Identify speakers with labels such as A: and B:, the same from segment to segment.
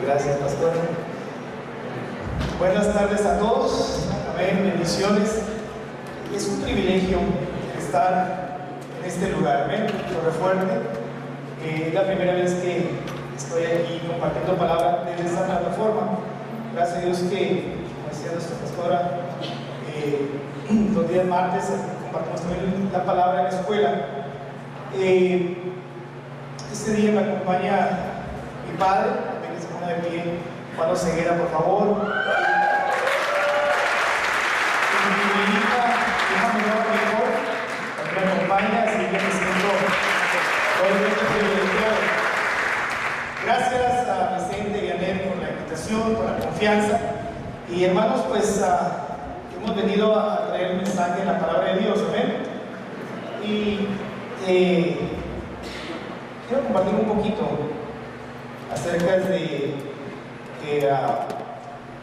A: Gracias, pastor. Buenas tardes a todos. Amén, bendiciones. Es un privilegio estar en este lugar. Amén, Torre Fuerte. Es la primera vez que estoy aquí compartiendo palabra desde esta plataforma. Gracias a Dios que, como decía nuestra pastora, los días martes compartimos también la palabra en la escuela. Este día me acompaña mi padre, que se ponga de pie. Pablo Ceguera, por favor. Mi hija menor, mejor, también me acompaña, así que me siento obviamente privilegiado. Gracias a Vicente y a Nel por la invitación, por la confianza. Y hermanos, pues hemos venido a traer el mensaje de la palabra de Dios, amén. Y quiero compartir un poquito acerca de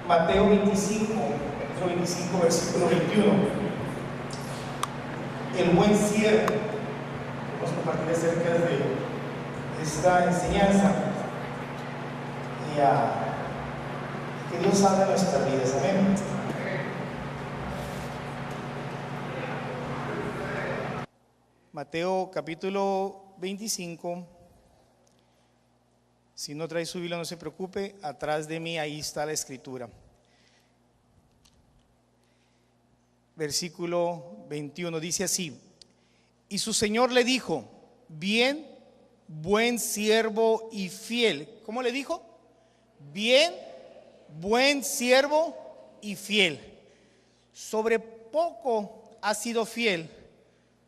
A: Mateo 25, versículo 21. El buen siervo. Vamos a compartir acerca de esta enseñanza y que Dios haga en nuestras vidas, amén. Mateo capítulo 25. Si no trae su Biblia, no se preocupe, atrás de mí ahí está la escritura. Versículo 21 dice así: y su Señor le dijo: bien, buen siervo y fiel. ¿Cómo le dijo? Bien, buen siervo y fiel. Sobre poco has sido fiel,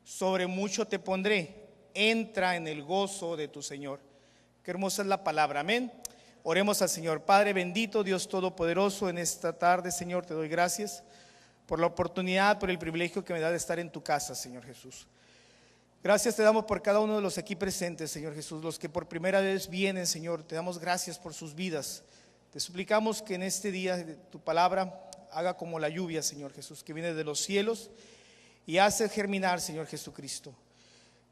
A: sobre mucho te pondré. Entra en el gozo de tu Señor. Qué hermosa es la palabra, amén. Oremos al Señor. Padre bendito, Dios todopoderoso, en esta tarde, Señor, te doy gracias por la oportunidad, por el privilegio que me da de estar en tu casa, Señor Jesús. Gracias te damos por cada uno de los aquí presentes, Señor Jesús, los que por primera vez vienen, Señor, te damos gracias por sus vidas. Te suplicamos que en este día tu palabra haga como la lluvia, Señor Jesús, que viene de los cielos y hace germinar, Señor Jesucristo,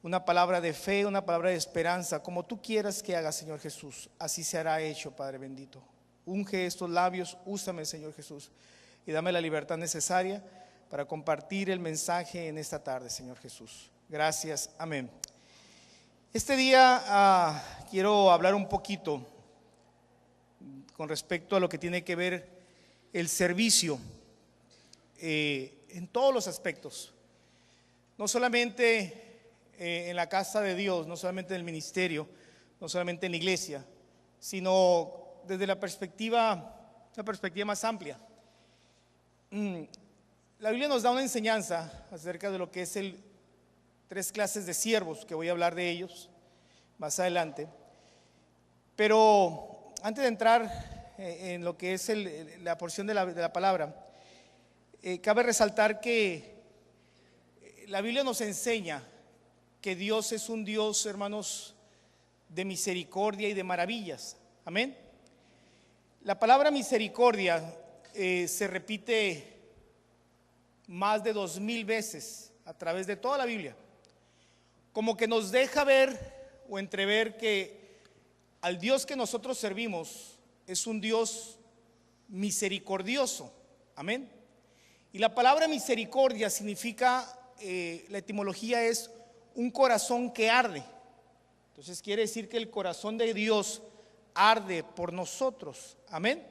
A: una palabra de fe, una palabra de esperanza, como tú quieras que haga, Señor Jesús, así se hará hecho, Padre bendito. Unge estos labios, úsame, Señor Jesús, y dame la libertad necesaria para compartir el mensaje en esta tarde, Señor Jesús. Gracias, amén. Este día quiero hablar un poquito con respecto a lo que tiene que ver el servicio en todos los aspectos, no solamente en la casa de Dios, no solamente en el ministerio, no solamente en la iglesia, sino desde la perspectiva más amplia. La Biblia nos da una enseñanza acerca de lo que es tres clases de siervos, que voy a hablar de ellos más adelante. Pero antes de entrar en lo que es la porción de la palabra, cabe resaltar que la Biblia nos enseña que Dios es un Dios, hermanos, de misericordia y de maravillas. Amén. La palabra misericordia se repite más de 2000 veces a través de toda la Biblia, como que nos deja ver o entrever que al Dios que nosotros servimos es un Dios misericordioso. Amén. Y la palabra misericordia significa, la etimología es un corazón que arde. Entonces quiere decir que el corazón de Dios arde por nosotros. Amén.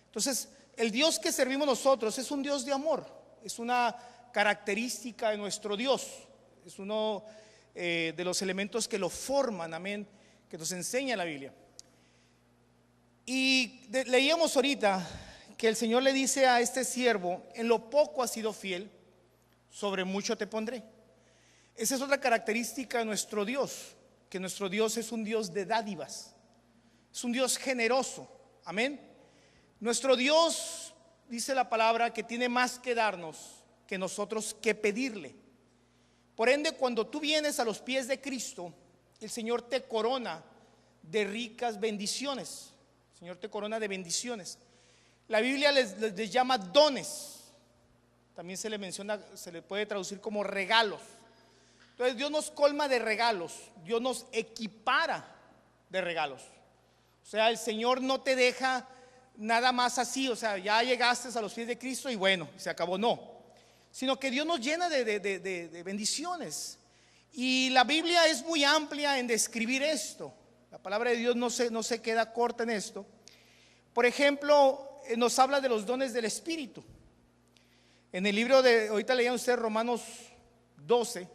A: Entonces el Dios que servimos nosotros es un Dios de amor. Es una característica de nuestro Dios. Es uno de los elementos que lo forman, amén, que nos enseña la Biblia. Y leíamos ahorita que el Señor le dice a este siervo: en lo poco has sido fiel, sobre mucho te pondré. Esa es otra característica de nuestro Dios, que nuestro Dios es un Dios de dádivas, es un Dios generoso, amén. Nuestro Dios, dice la palabra, que tiene más que darnos que nosotros que pedirle. Por ende, cuando tú vienes a los pies de Cristo, el Señor te corona de ricas bendiciones. El Señor te corona de bendiciones. La Biblia les llama dones. También se le menciona, se le puede traducir como regalos. Entonces Dios nos colma de regalos, Dios nos equipara de regalos. O sea, el Señor no te deja nada más así, o sea, ya llegaste a los pies de Cristo y bueno, se acabó, no. Sino que Dios nos llena de bendiciones. Y la Biblia es muy amplia en describir esto. La palabra de Dios no se queda corta en esto. Por ejemplo, nos habla de los dones del Espíritu. En el libro ahorita leían ustedes Romanos 12,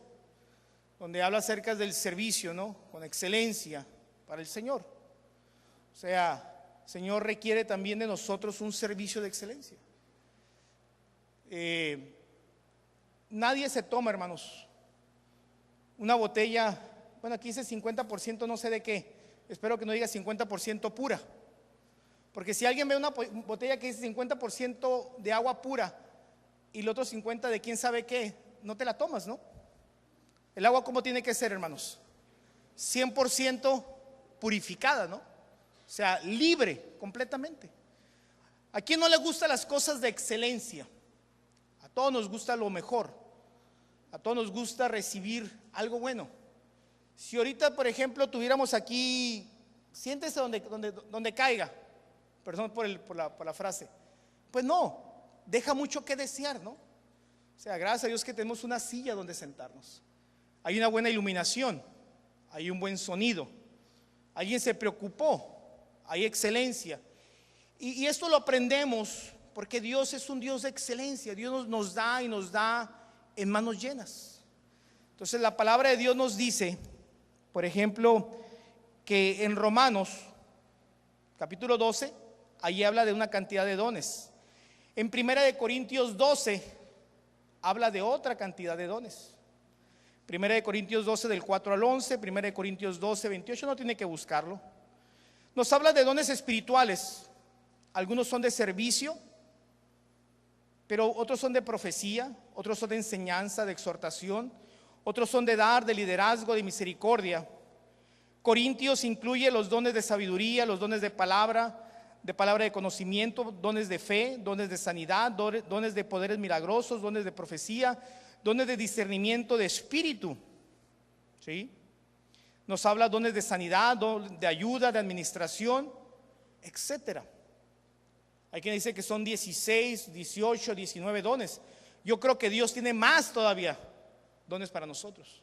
A: donde habla acerca del servicio, ¿no? Con excelencia para el Señor. O sea, el Señor requiere también de nosotros un servicio de excelencia. Nadie se toma, hermanos, una botella, bueno, aquí dice 50%, no sé de qué, espero que no diga 50% pura, porque si alguien ve una botella que dice 50% de agua pura y el otro 50% de quién sabe qué, no te la tomas, ¿no? El agua, ¿cómo tiene que ser, hermanos? 100% purificada, ¿no? O sea, libre completamente. ¿A quién no le gustan las cosas de excelencia? A todos nos gusta lo mejor. A todos nos gusta recibir algo bueno. Si ahorita, por ejemplo, tuviéramos aquí, siéntese donde caiga, perdón por la frase, pues no, deja mucho que desear, ¿no? O sea, gracias a Dios que tenemos una silla donde sentarnos. Hay una buena iluminación, hay un buen sonido, alguien se preocupó, hay excelencia. Y esto lo aprendemos porque Dios es un Dios de excelencia. Dios nos da y nos da en manos llenas. Entonces la palabra de Dios nos dice, por ejemplo, que en Romanos capítulo 12, allí habla de una cantidad de dones. En Primera de Corintios 12 habla de otra cantidad de dones. Primera de Corintios 12 del 4 al 11, Primera de Corintios 12, 28, no tiene que buscarlo. Nos habla de dones espirituales. Algunos son de servicio, pero otros son de profecía, otros son de enseñanza, de exhortación, otros son de dar, de liderazgo, de misericordia. Corintios incluye los dones de sabiduría, los dones de palabra de conocimiento, dones de fe, dones de sanidad, dones de poderes milagrosos, dones de profecía, dones de discernimiento de espíritu. ¿Sí? Nos habla dones de sanidad, de ayuda, de administración, etcétera. Hay quien dice que son 16, 18, 19 dones. Yo creo que Dios tiene más todavía dones para nosotros.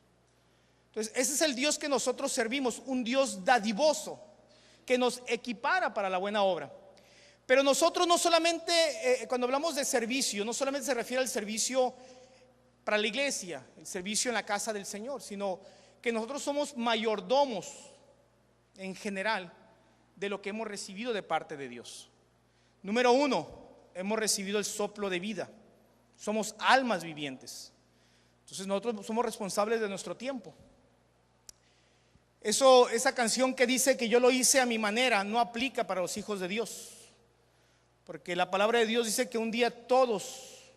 A: Entonces, ese es el Dios que nosotros servimos, un Dios dadivoso que nos equipara para la buena obra. Pero nosotros no solamente, cuando hablamos de servicio, no solamente se refiere al servicio para la iglesia, el servicio en la casa del Señor, sino que nosotros somos mayordomos en general de lo que hemos recibido de parte de Dios. Número uno, hemos recibido el soplo de vida. Somos almas vivientes. Entonces nosotros somos responsables de nuestro tiempo. Esa canción que dice que yo lo hice a mi manera no aplica para los hijos de Dios, porque la palabra de Dios dice que un día todos,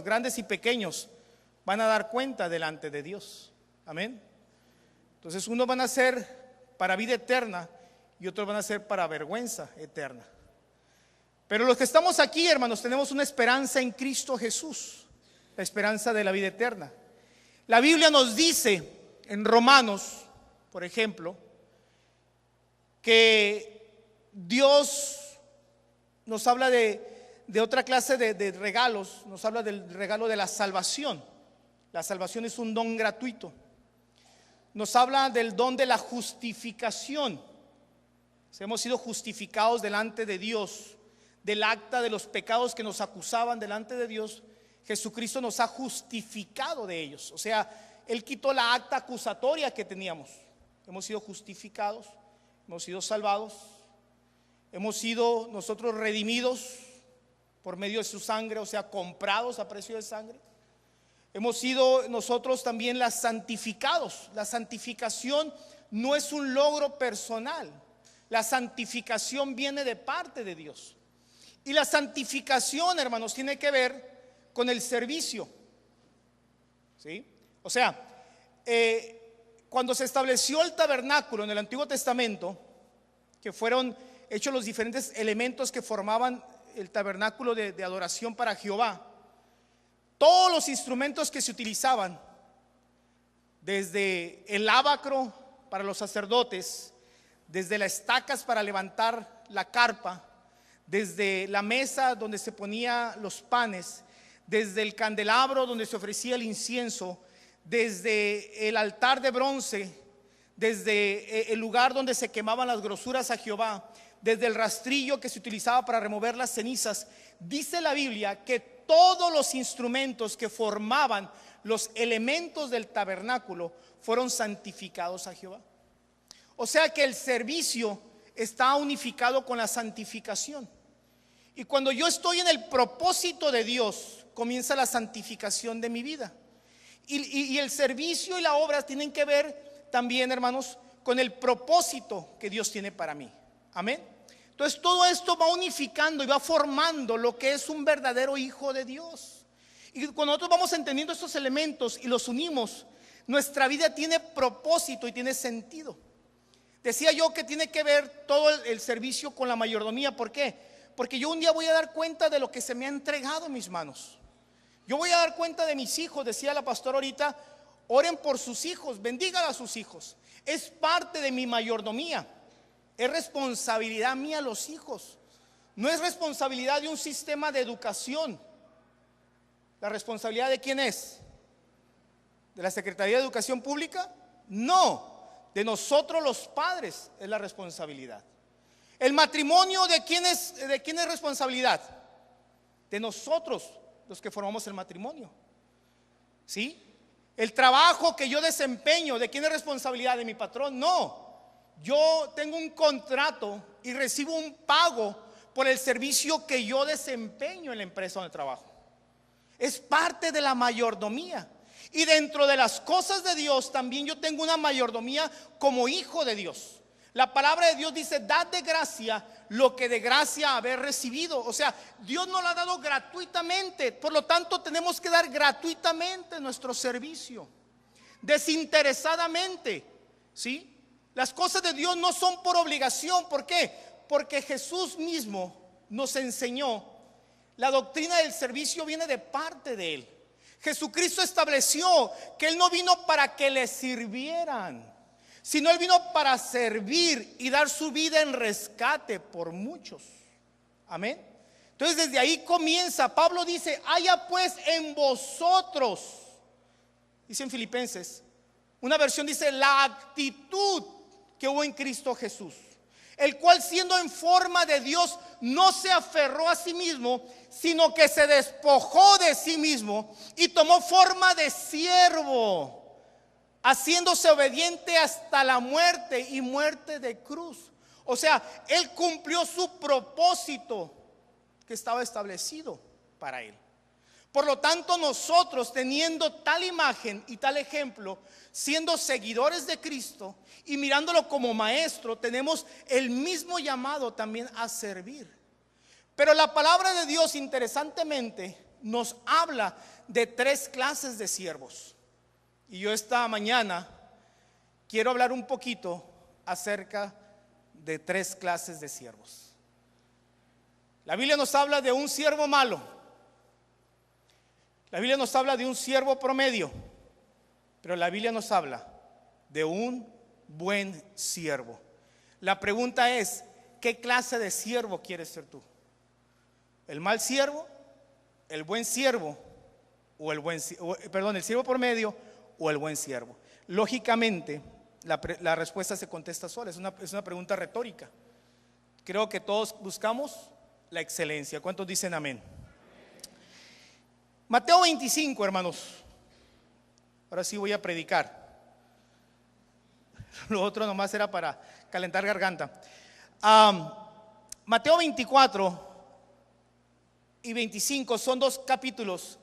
A: grandes y pequeños, van a dar cuenta delante de Dios. Amén. Entonces unos van a ser para vida eterna y otros van a ser para vergüenza eterna. Pero los que estamos aquí, hermanos, tenemos una esperanza en Cristo Jesús, la esperanza de la vida eterna. La Biblia nos dice en Romanos, por ejemplo, que Dios nos habla de otra clase de regalos. Nos habla del regalo de la salvación. La salvación es un don gratuito. Nos habla del don de la justificación. Hemos sido justificados delante de Dios. Del acta de los pecados que nos acusaban delante de Dios, Jesucristo nos ha justificado de ellos. O sea, Él quitó la acta acusatoria que teníamos. Hemos sido justificados, hemos sido salvados, hemos sido nosotros redimidos por medio de su sangre, o sea, comprados a precio de sangre. Hemos sido nosotros también santificados. La santificación no es un logro personal. La santificación viene de parte de Dios. Y la santificación, hermanos, tiene que ver con el servicio. ¿Sí? O sea, cuando se estableció el tabernáculo en el Antiguo Testamento, que fueron hechos los diferentes elementos que formaban el tabernáculo de adoración para Jehová, todos los instrumentos que se utilizaban, desde el ábacro para los sacerdotes, desde las estacas para levantar la carpa, desde la mesa donde se ponía los panes, desde el candelabro donde se ofrecía el incienso, desde el altar de bronce, desde el lugar donde se quemaban las grosuras a Jehová, desde el rastrillo que se utilizaba para remover las cenizas. Dice la Biblia que todos los instrumentos que formaban los elementos del tabernáculo fueron santificados a Jehová. O sea que el servicio está unificado con la santificación. Y cuando yo estoy en el propósito de Dios, comienza la santificación de mi vida. Y el servicio y la obra tienen que ver también, hermanos, con el propósito que Dios tiene para mí. Amén. Entonces todo esto va unificando y va formando lo que es un verdadero hijo de Dios. Y cuando nosotros vamos entendiendo estos elementos y los unimos, nuestra vida tiene propósito y tiene sentido. Decía yo que tiene que ver todo el servicio con la mayordomía. ¿Por qué? Porque yo un día voy a dar cuenta de lo que se me ha entregado en mis manos. Yo voy a dar cuenta de mis hijos. Decía la pastora ahorita, oren por sus hijos, bendigan a sus hijos. Es parte de mi mayordomía. Es responsabilidad mía los hijos. No es responsabilidad de un sistema de educación. ¿La responsabilidad de quién es? ¿De la Secretaría de Educación Pública? No, de nosotros los padres es la responsabilidad. El matrimonio, ¿de quién es responsabilidad? De nosotros, los que formamos el matrimonio. ¿Sí? El trabajo que yo desempeño, ¿de quién es responsabilidad? ¿De mi patrón? No. Yo tengo un contrato y recibo un pago por el servicio que yo desempeño en la empresa donde trabajo. Es parte de la mayordomía. Y dentro de las cosas de Dios también yo tengo una mayordomía como hijo de Dios. La palabra de Dios dice: dad de gracia lo que de gracia haber recibido. O sea, Dios nos lo ha dado gratuitamente. Por lo tanto, tenemos que dar gratuitamente nuestro servicio, desinteresadamente. ¿Sí? Las cosas de Dios no son por obligación. ¿Por qué? Porque Jesús mismo nos enseñó. La doctrina del servicio viene de parte de Él. Jesucristo estableció que Él no vino para que le sirvieran, sino Él vino para servir y dar su vida en rescate por muchos. Amén. Entonces desde ahí comienza. Pablo dice: haya pues en vosotros, dice en Filipenses, una versión dice: la actitud que hubo en Cristo Jesús, el cual siendo en forma de Dios no se aferró a sí mismo, sino que se despojó de sí mismo y tomó forma de siervo, haciéndose obediente hasta la muerte y muerte de cruz. O sea, Él cumplió su propósito que estaba establecido para Él. Por lo tanto, nosotros, teniendo tal imagen y tal ejemplo, siendo seguidores de Cristo y mirándolo como maestro, tenemos el mismo llamado también a servir. Pero la palabra de Dios, interesantemente, nos habla de tres clases de siervos. Y yo esta mañana quiero hablar un poquito acerca de tres clases de siervos. La Biblia nos habla de un siervo malo. La Biblia nos habla de un siervo promedio, pero la Biblia nos habla de un buen siervo. La pregunta es: ¿qué clase de siervo quieres ser tú? ¿El mal siervo, el buen siervo o el siervo promedio o el buen siervo? Lógicamente, la respuesta se contesta sola. Es una pregunta retórica. Creo que todos buscamos la excelencia. ¿Cuántos dicen amén? Mateo 25, hermanos. Ahora sí voy a predicar. Lo otro nomás era para calentar garganta. Mateo 24 y 25 son dos capítulos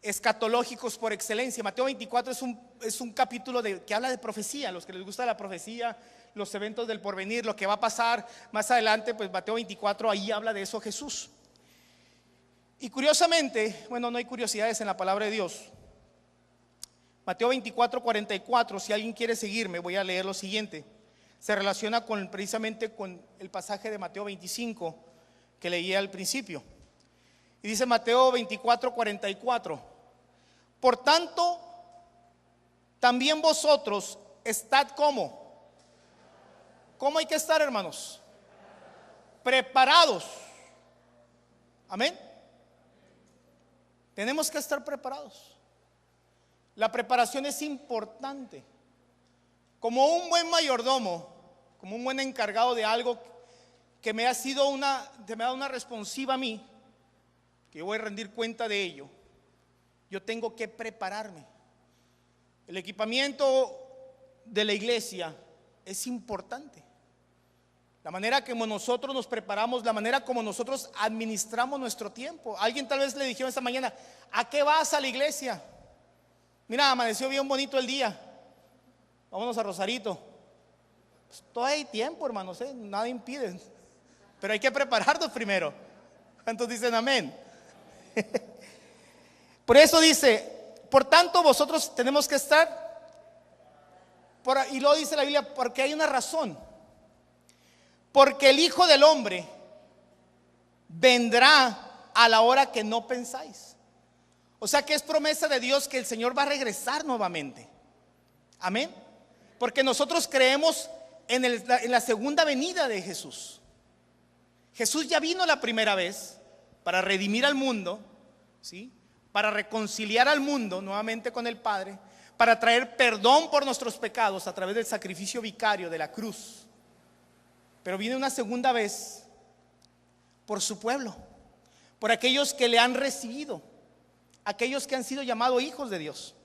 A: escatológicos por excelencia. Mateo 24 es un capítulo que habla de profecía. Los que les gusta la profecía, los eventos del porvenir, lo que va a pasar más adelante, pues Mateo 24, ahí habla de eso Jesús. Y curiosamente, bueno, no hay curiosidades en la palabra de Dios. Mateo 24, 44, si alguien quiere seguirme, voy a leer lo siguiente. Se relaciona precisamente con el pasaje de Mateo 25 que leí al principio. Y dice Mateo 24, 44: por tanto, también vosotros estad como ¿Cómo hay que estar, hermanos? Preparados. Amén. Tenemos que estar preparados. La preparación es importante. Como un buen mayordomo, como un buen encargado de algo que me ha dado una responsiva a mí, que yo voy a rendir cuenta de ello, yo tengo que prepararme. El equipamiento de la iglesia es importante. La manera como nosotros nos preparamos, la manera como nosotros administramos nuestro tiempo. Alguien tal vez le dijeron esta mañana: ¿a qué vas a la iglesia? Mira, amaneció bien bonito el día, vámonos a Rosarito. Pues todavía hay tiempo, hermanos, nada impide, pero hay que prepararnos primero. ¿Cuántos dicen amén? Por eso dice: por tanto vosotros tenemos que estar y luego dice la Biblia, porque hay una razón. Porque el Hijo del Hombre vendrá a la hora que no pensáis. O sea que es promesa de Dios que el Señor va a regresar nuevamente. Amén. Porque nosotros creemos en la segunda venida de Jesús. Jesús ya vino la primera vez para redimir al mundo, ¿sí? Para reconciliar al mundo nuevamente con el Padre, para traer perdón por nuestros pecados a través del sacrificio vicario de la cruz. Pero viene una segunda vez por su pueblo, por aquellos que le han recibido, aquellos que han sido llamados hijos de Dios.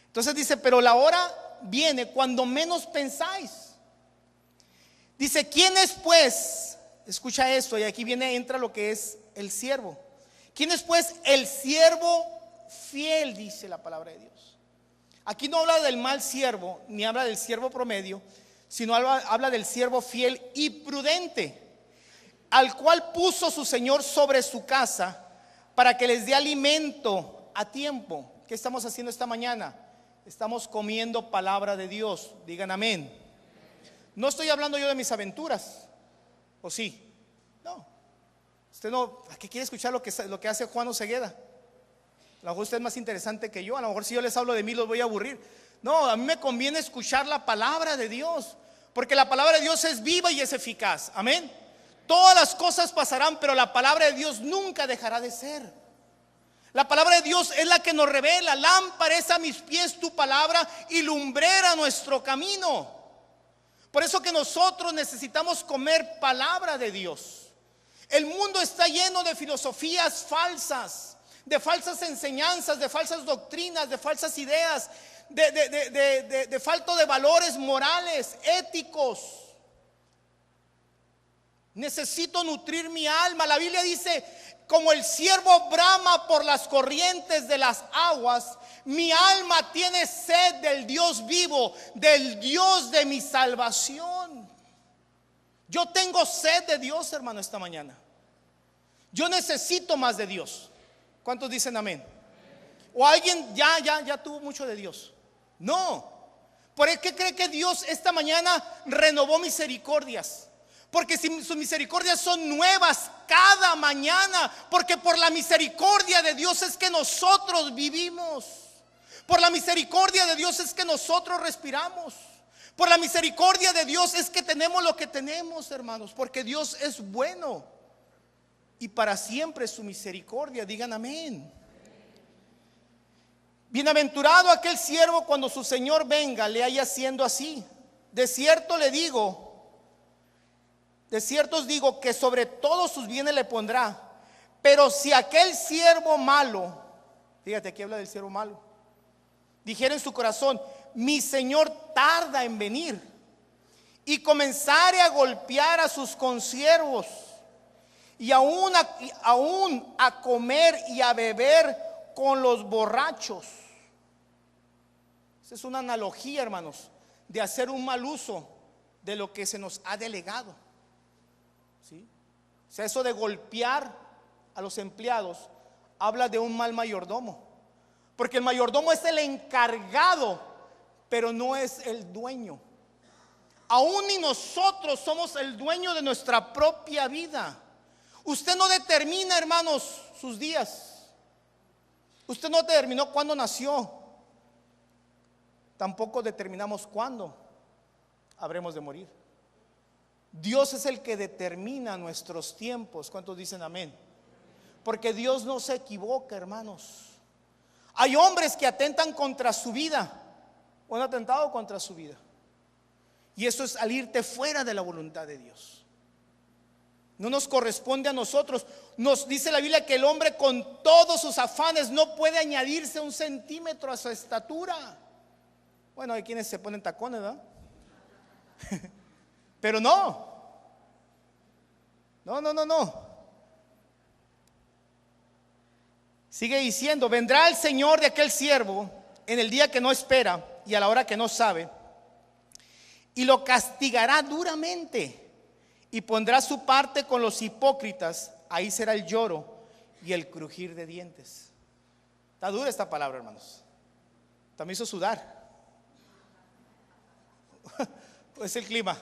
A: Entonces dice: pero la hora viene cuando menos pensáis. Dice: ¿quién es pues? Escucha esto, y aquí entra lo que es el siervo. ¿Quién es pues el siervo fiel? Dice la palabra de Dios. Aquí no habla del mal siervo, ni habla del siervo promedio, sino habla del siervo fiel y prudente, al cual puso su Señor sobre su casa para que les dé alimento a tiempo. ¿Qué estamos haciendo esta mañana? Estamos comiendo palabra de Dios. Digan amén. No estoy hablando yo de mis aventuras, ¿o sí? No. Usted no, ¿a qué quiere escuchar lo que hace Juan Osegueda? A lo mejor usted es más interesante que yo. A lo mejor si yo les hablo de mí los voy a aburrir. No, a mí me conviene escuchar la palabra de Dios, porque la palabra de Dios es viva y es eficaz. Amén. Todas las cosas pasarán, pero la palabra de Dios nunca dejará de ser. La palabra de Dios es la que nos revela. Lámpara es a mis pies tu palabra y lumbrera nuestro camino. Por eso que nosotros necesitamos comer palabra de Dios. El mundo está lleno de filosofías falsas, de falsas enseñanzas, de falsas doctrinas, de falsas ideas, de falta de valores morales, éticos. Necesito nutrir mi alma. La Biblia dice: como el ciervo brama por las corrientes de las aguas, mi alma tiene sed del Dios vivo, del Dios de mi salvación. Yo tengo sed de Dios, hermano, esta mañana. Yo necesito más de Dios. ¿Cuántos dicen amén? O alguien ya tuvo mucho de Dios. No. ¿Por qué cree que Dios esta mañana renovó misericordias? Porque si sus misericordias son nuevas cada mañana. Porque por la misericordia de Dios es que nosotros vivimos. Por la misericordia de Dios es que nosotros respiramos. Por la misericordia de Dios es que tenemos lo que tenemos, hermanos. Porque Dios es bueno y para siempre es su misericordia. Digan amén. Bienaventurado aquel siervo cuando su señor venga le haya haciendo así. De cierto os digo que sobre todos sus bienes le pondrá. Pero si aquel siervo malo, fíjate, aquí habla del siervo malo, dijera en su corazón: mi señor tarda en venir, y comenzare a golpear a sus consiervos, y aún a comer y a beber con los borrachos. Esa es una analogía, hermanos, de hacer un mal uso de lo que se nos ha delegado. ¿Sí? O sea, eso de golpear a los empleados habla de un mal mayordomo, porque el mayordomo es el encargado, pero no es el dueño. Aún ni nosotros somos el dueño de nuestra propia vida. Usted no determina, hermanos, sus días. Usted no determinó cuándo nació. Tampoco determinamos cuándo habremos de morir. Dios es el que determina nuestros tiempos. ¿Cuántos dicen amén? Porque Dios no se equivoca, hermanos. Hay hombres que atentan contra su vida o han atentado contra su vida, y eso es salirte fuera de la voluntad de Dios. No nos corresponde a nosotros. Nos dice la Biblia que el hombre con todos sus afanes no puede añadirse 1 centímetro a su estatura. Bueno, hay quienes se ponen tacones, ¿verdad? Pero no. Sigue diciendo: vendrá el Señor de aquel siervo en el día que no espera y a la hora que no sabe, y lo castigará duramente, y pondrá su parte con los hipócritas. Ahí será el lloro y el crujir de dientes. Está dura esta palabra, hermanos. También hizo sudar. Es el clima.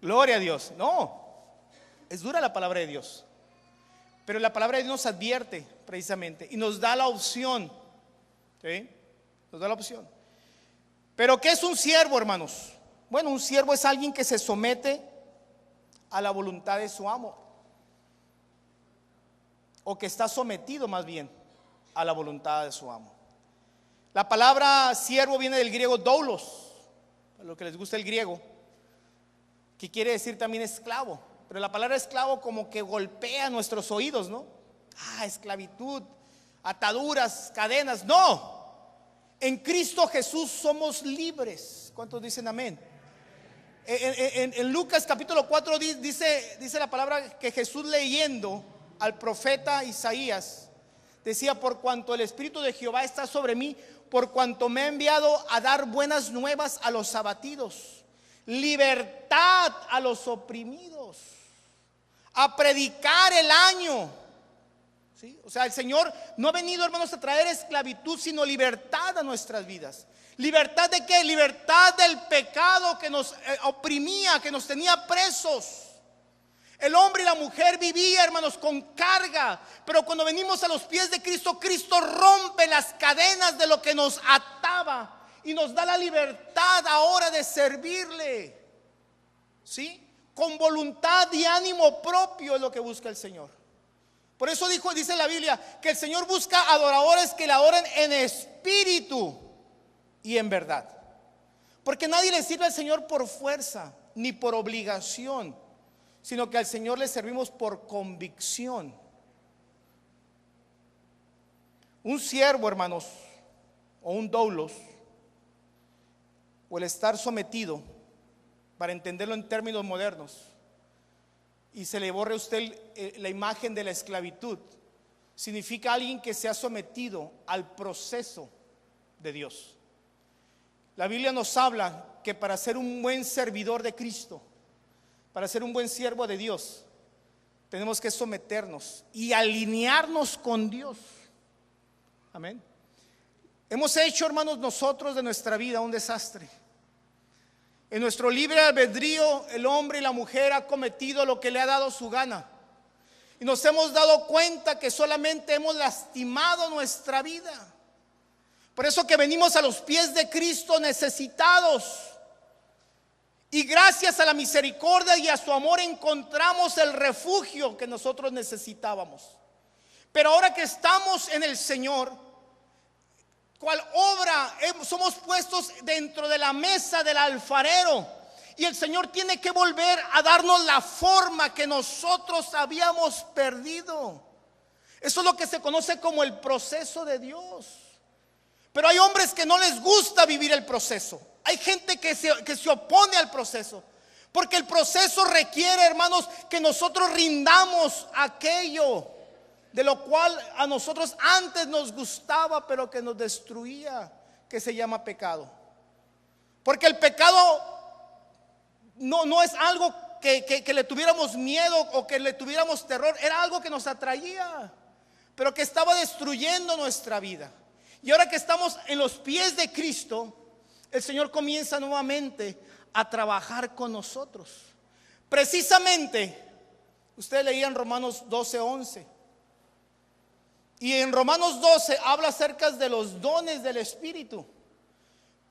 A: Gloria a Dios. No, es dura la palabra de Dios, pero la palabra de Dios nos advierte precisamente y nos da la opción, ¿sí? Nos da la opción. Pero ¿qué es un siervo, hermanos? Bueno, un siervo es alguien que se somete a la voluntad de su amo, o que está sometido más bien a la voluntad de su amo. La palabra siervo viene del griego doulos, a los que les gusta el griego, que quiere decir también esclavo. Pero la palabra esclavo como que golpea nuestros oídos, ¿no? Esclavitud, ataduras, cadenas. No, en Cristo Jesús somos libres. ¿Cuántos dicen amén? En Lucas capítulo 4 dice la palabra que Jesús, leyendo al profeta Isaías, decía: por cuanto el Espíritu de Jehová está sobre mí, por cuanto me ha enviado a dar buenas nuevas a los abatidos, libertad a los oprimidos, a predicar el año. ¿Sí? O sea, el Señor no ha venido, hermanos, a traer esclavitud, sino libertad a nuestras vidas. ¿Libertad de qué? Libertad del pecado que nos oprimía, que nos tenía presos. El hombre y la mujer vivían, hermanos, con carga, pero cuando venimos a los pies de Cristo, Cristo rompe las cadenas de lo que nos ataba y nos da la libertad ahora de servirle, ¿sí? Con voluntad y ánimo propio es lo que busca el Señor. Por eso dice la Biblia que el Señor busca adoradores que le adoren en espíritu y en verdad. Porque nadie le sirve al Señor por fuerza ni por obligación, sino que al Señor le servimos por convicción. Un siervo, hermanos, o un doulos, o el estar sometido, para entenderlo en términos modernos, y se le borre a usted la imagen de la esclavitud, significa alguien que se ha sometido al proceso de Dios. La Biblia nos habla que para ser un buen servidor de Cristo, para ser un buen siervo de Dios, tenemos que someternos y alinearnos con Dios. Amén. Hemos hecho, hermanos, nosotros de nuestra vida un desastre. En nuestro libre albedrío, el hombre y la mujer ha cometido lo que le ha dado su gana, y nos hemos dado cuenta que solamente hemos lastimado nuestra vida. Por eso que venimos a los pies de Cristo necesitados, y gracias a la misericordia y a su amor encontramos el refugio que nosotros necesitábamos. Pero ahora que estamos en el Señor, cual obra somos puestos dentro de la mesa del alfarero, y el Señor tiene que volver a darnos la forma que nosotros habíamos perdido. Eso es lo que se conoce como el proceso de Dios. Pero hay hombres que no les gusta vivir el proceso. Hay gente que se opone al proceso, porque el proceso requiere, hermanos, que nosotros rindamos aquello de lo cual a nosotros antes nos gustaba, pero que nos destruía, que se llama pecado. Porque el pecado no es algo que le tuviéramos miedo o que le tuviéramos terror. Era algo que nos atraía, pero que estaba destruyendo nuestra vida. Y ahora que estamos en los pies de Cristo, el Señor comienza nuevamente a trabajar con nosotros. Precisamente, ustedes leían Romanos 12:11. Y en Romanos 12 habla acerca de los dones del Espíritu.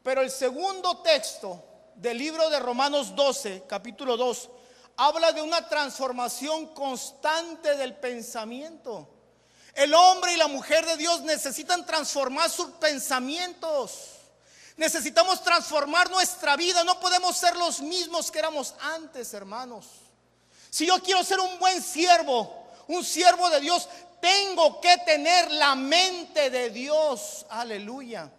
A: Pero el segundo texto del libro de Romanos 12, capítulo 2, habla de una transformación constante del pensamiento. El hombre y la mujer de Dios necesitan transformar sus pensamientos. Necesitamos transformar nuestra vida. No podemos ser los mismos que éramos antes, hermanos. Si yo quiero ser un buen siervo, un siervo de Dios, tengo que tener la mente de Dios. Aleluya.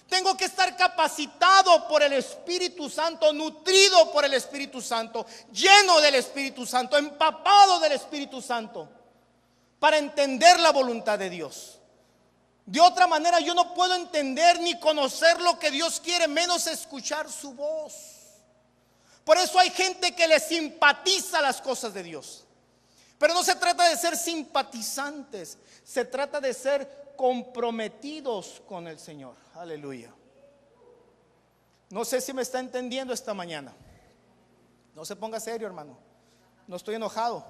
A: Tengo que estar capacitado por el Espíritu Santo, nutrido por el Espíritu Santo, lleno del Espíritu Santo, empapado del Espíritu Santo, para entender la voluntad de Dios. De otra manera yo no puedo entender ni conocer lo que Dios quiere, menos escuchar su voz. Por eso hay gente que le simpatiza las cosas de Dios. Pero no se trata de ser simpatizantes, se trata de ser comprometidos con el Señor. Aleluya. No sé si me está entendiendo esta mañana. No se ponga serio, hermano. No estoy enojado.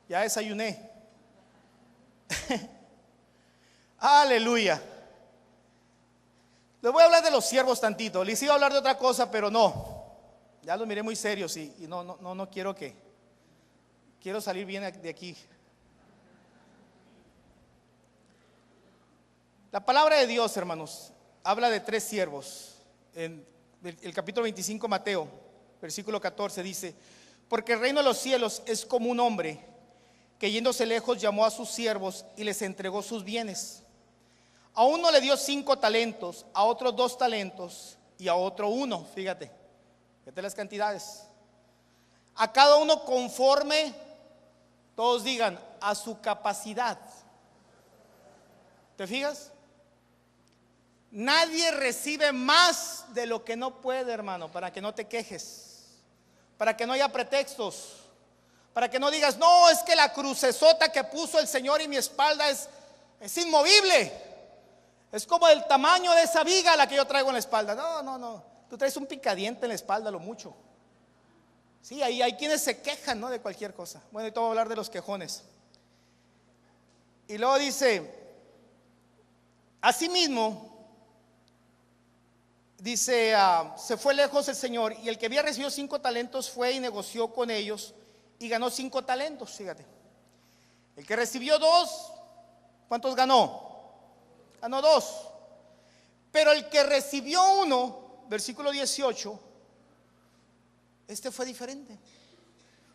A: Ya desayuné. Aleluya. Les voy a hablar de los siervos tantito. Les iba a hablar de otra cosa, pero no. Ya los miré muy serios y no quiero que. Quiero salir bien de aquí. La palabra de Dios, hermanos, habla de tres siervos. En el capítulo 25, Mateo, versículo 14, dice: porque el reino de los cielos es como un hombre que yéndose lejos llamó a sus siervos y les entregó sus bienes. A uno le dio 5 talentos, a otro 2 talentos y a otro 1. Fíjate las cantidades. A cada uno conforme, todos digan, a su capacidad. ¿Te fijas? Nadie recibe más de lo que no puede, hermano, para que no te quejes, para que no haya pretextos, para que no digas, no, es que la crucesota que puso el Señor en mi espalda es inmovible. Es como el tamaño de esa viga la que yo traigo en la espalda. No, tú traes un picadiente en la espalda, lo mucho. Sí, ahí hay quienes se quejan, ¿no?, de cualquier cosa. Bueno, y te voy a hablar de los quejones. Y luego dice, asimismo, dice, se fue lejos el Señor, y el que había recibido 5 talentos fue y negoció con ellos y ganó 5 talentos. Fíjate, el que recibió 2, ¿cuántos ganó? Ganó 2. Pero el que recibió 1, versículo 18, este fue diferente.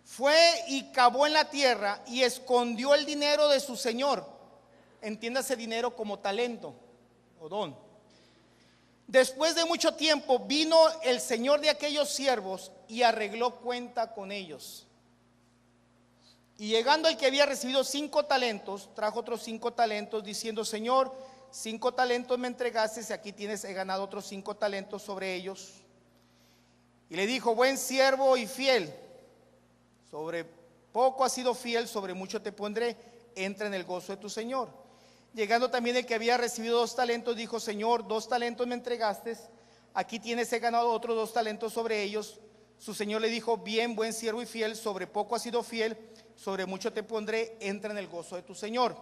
A: Fue y cavó en la tierra y escondió el dinero de su señor. Entiéndase dinero como talento o don. Después de mucho tiempo vino el señor de aquellos siervos y arregló cuenta con ellos. Y llegando el que había recibido 5 talentos, trajo otros 5 talentos, diciendo: Señor, 5 talentos me entregaste, y aquí tienes, he ganado otros 5 talentos sobre ellos. Y le dijo: buen siervo y fiel, sobre poco has sido fiel, sobre mucho te pondré, entra en el gozo de tu Señor. Llegando también el que había recibido 2 talentos, dijo: Señor, 2 talentos me entregaste, aquí tienes, he ganado otros 2 talentos sobre ellos. Su Señor le dijo: bien, buen siervo y fiel, sobre poco has sido fiel, sobre mucho te pondré, entra en el gozo de tu Señor.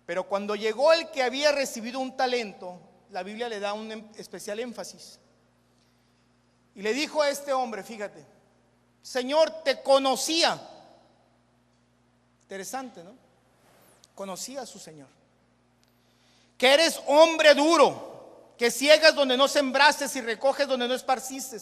A: Pero cuando llegó el que había recibido 1 talento, la Biblia le da un especial énfasis. Y le dijo a este hombre, fíjate: Señor, te conocía. Interesante, ¿no? Conocía a su Señor. Que eres hombre duro, que ciegas donde no sembraste y recoges donde no esparciste.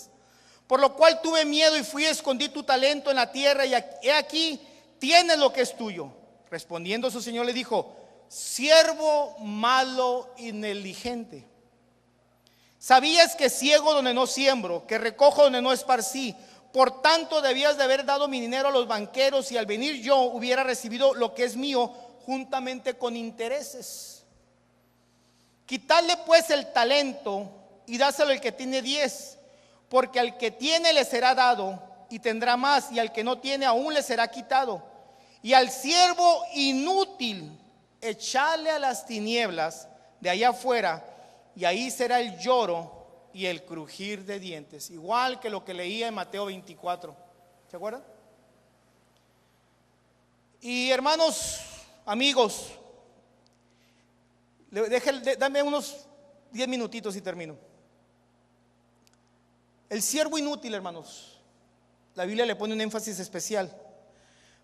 A: Por lo cual tuve miedo y fui a esconder tu talento en la tierra, y he aquí tienes lo que es tuyo. Respondiendo su Señor le dijo: siervo malo y negligente, sabías que ciego donde no siembro, que recojo donde no esparcí. Por tanto debías de haber dado mi dinero a los banqueros, y al venir yo hubiera recibido lo que es mío juntamente con intereses. Quitadle pues el talento y dáselo al que tiene 10, porque al que tiene le será dado y tendrá más, y al que no tiene aún le será quitado. Y al siervo inútil echadle a las tinieblas de allá afuera, y ahí será el lloro y el crujir de dientes. Igual que lo que leía en Mateo 24. ¿Se acuerdan? Y hermanos, amigos, dame unos 10 minutitos y termino. El siervo inútil, hermanos, la Biblia le pone un énfasis especial,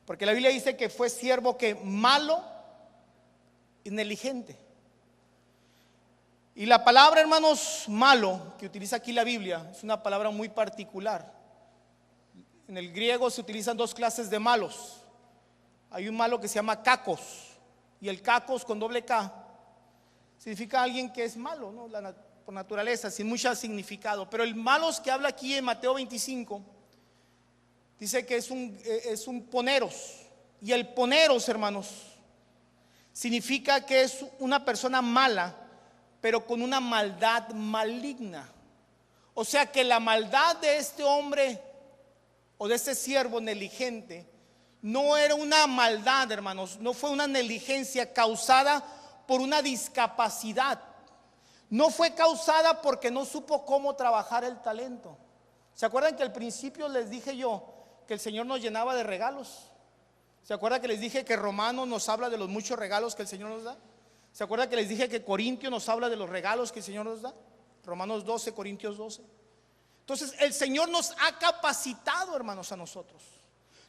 A: porque la Biblia dice que fue siervo que malo y negligente. Y la palabra, hermanos, malo, que utiliza aquí la Biblia, es una palabra muy particular. En el griego se utilizan dos clases de malos. Hay un malo que se llama kakos, y el kakos con doble K significa alguien que es malo, ¿no? Por naturaleza, sin mucho significado. Pero el malos que habla aquí en Mateo 25 dice que es un poneros. Y el poneros, hermanos, significa que es una persona mala, pero con una maldad maligna. O sea que la maldad de este hombre o de este siervo negligente no era una maldad, hermanos, no fue una negligencia causada por una discapacidad. No fue causada porque no supo cómo trabajar el talento. ¿Se acuerdan que al principio les dije yo que el Señor nos llenaba de regalos? ¿Se acuerdan que les dije que Romanos nos habla de los muchos regalos que el Señor nos da? ¿Se acuerdan que les dije que Corintios nos habla de los regalos que el Señor nos da? Romanos 12, Corintios 12. Entonces el Señor nos ha capacitado, hermanos, a nosotros.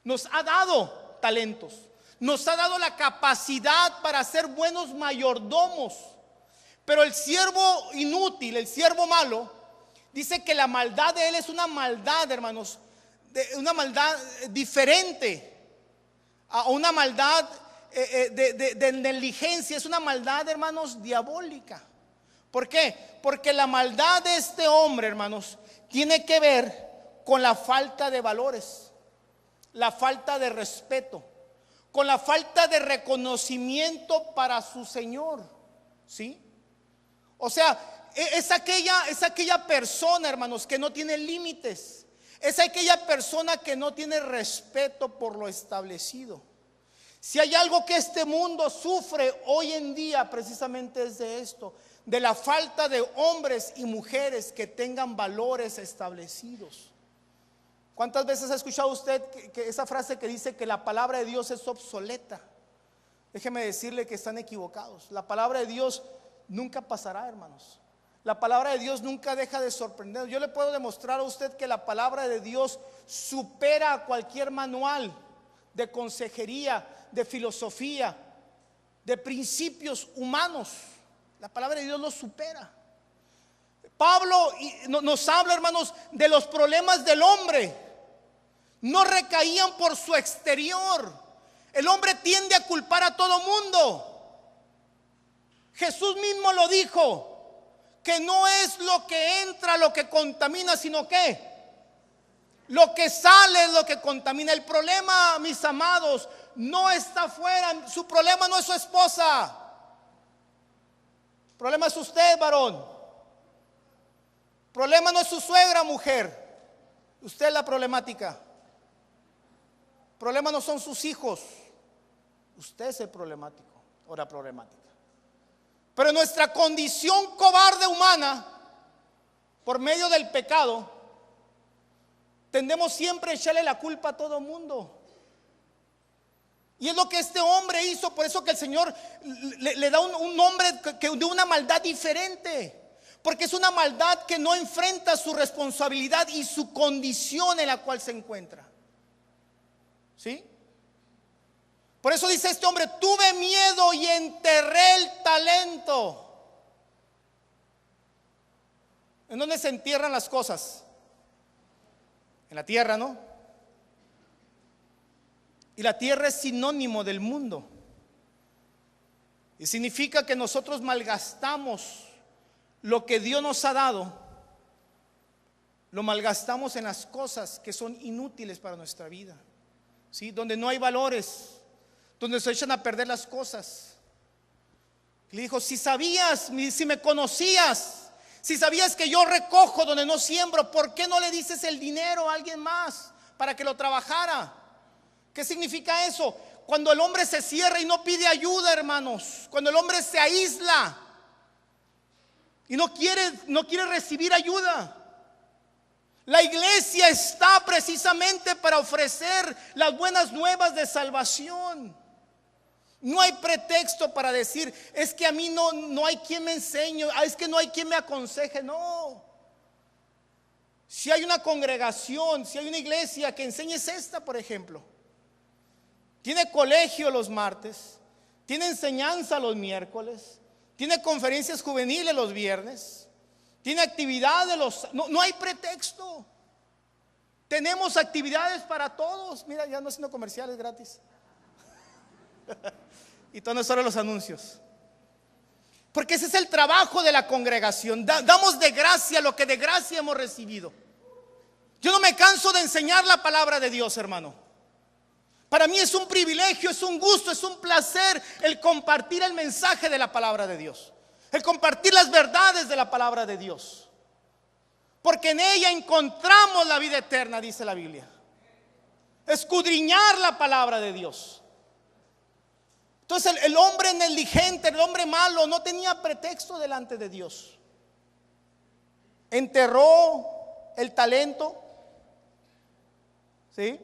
A: Nos ha dado talentos. Nos ha dado la capacidad para ser buenos mayordomos. Pero el siervo inútil, el siervo malo, dice que la maldad de él es una maldad, hermanos, una maldad diferente a una maldad de negligencia. Es una maldad, hermanos, diabólica. ¿Por qué? Porque la maldad de este hombre, hermanos, tiene que ver con la falta de valores, la falta de respeto, con la falta de reconocimiento para su Señor. ¿Sí? O sea, es aquella persona, hermanos, que no tiene límites. Es aquella persona que no tiene respeto por lo establecido. Si hay algo que este mundo sufre hoy en día, precisamente es de esto, de la falta de hombres y mujeres que tengan valores establecidos. ¿Cuántas veces ha escuchado usted que esa frase que dice que la palabra de Dios es obsoleta? Déjeme decirle que están equivocados. La palabra de Dios nunca pasará, hermanos. La palabra de Dios nunca deja de sorprender. Yo le puedo demostrar a usted que la palabra de Dios supera a cualquier manual de consejería, de filosofía, de principios humanos. La palabra de Dios lo supera. Pablo nos habla, hermanos, de los problemas del hombre. No recaían por su exterior. El hombre tiende a culpar a todo mundo. Jesús mismo lo dijo, que no es lo que entra lo que contamina, sino que lo que sale es lo que contamina. El problema, mis amados, no está afuera. Su problema no es su esposa. El problema es usted, varón. El problema no es su suegra, mujer. Usted es la problemática. El problema no son sus hijos. Usted es el problemático o la problemática. Pero nuestra condición cobarde humana, por medio del pecado, tendemos siempre a echarle la culpa a todo mundo. Y es lo que este hombre hizo. Por eso que el Señor le da un nombre de una maldad diferente. Porque es una maldad que no enfrenta su responsabilidad y su condición en la cual se encuentra. ¿Sí? Por eso dice este hombre: tuve miedo y enterré el talento. ¿En dónde se entierran las cosas? En la tierra, ¿no? Y la tierra es sinónimo del mundo. Y significa que nosotros malgastamos lo que Dios nos ha dado. Lo malgastamos en las cosas que son inútiles para nuestra vida. ¿Sí? Donde no hay valores, donde se echan a perder las cosas. Le dijo: si sabías, si me conocías, si sabías que yo recojo donde no siembro, ¿por qué no le dices el dinero a alguien más para que lo trabajara? ¿Qué significa eso? Cuando el hombre se cierra y no pide ayuda, hermanos. Cuando el hombre se aísla y no quiere recibir ayuda. La iglesia está precisamente para ofrecer las buenas nuevas de salvación. No hay pretexto para decir: es que a mí no hay quien me enseñe, es que no hay quien me aconseje. No. Si hay una congregación, si hay una iglesia que enseñe esta, por ejemplo, tiene colegio los martes, tiene enseñanza los miércoles, tiene conferencias juveniles los viernes, tiene actividades no hay pretexto. Tenemos actividades para todos. Mira, ya no haciendo comerciales gratis. Y todo no es solo los anuncios. Porque ese es el trabajo de la congregación. Damos de gracia lo que de gracia hemos recibido. Yo no me canso de enseñar la palabra de Dios, hermano. Para mí es un privilegio, es un gusto, es un placer el compartir el mensaje de la palabra de Dios, el compartir las verdades de la palabra de Dios, porque en ella encontramos la vida eterna, dice la Biblia. Escudriñar la palabra de Dios. Entonces el hombre negligente, el hombre malo, no tenía pretexto delante de Dios. Enterró el talento, ¿sí?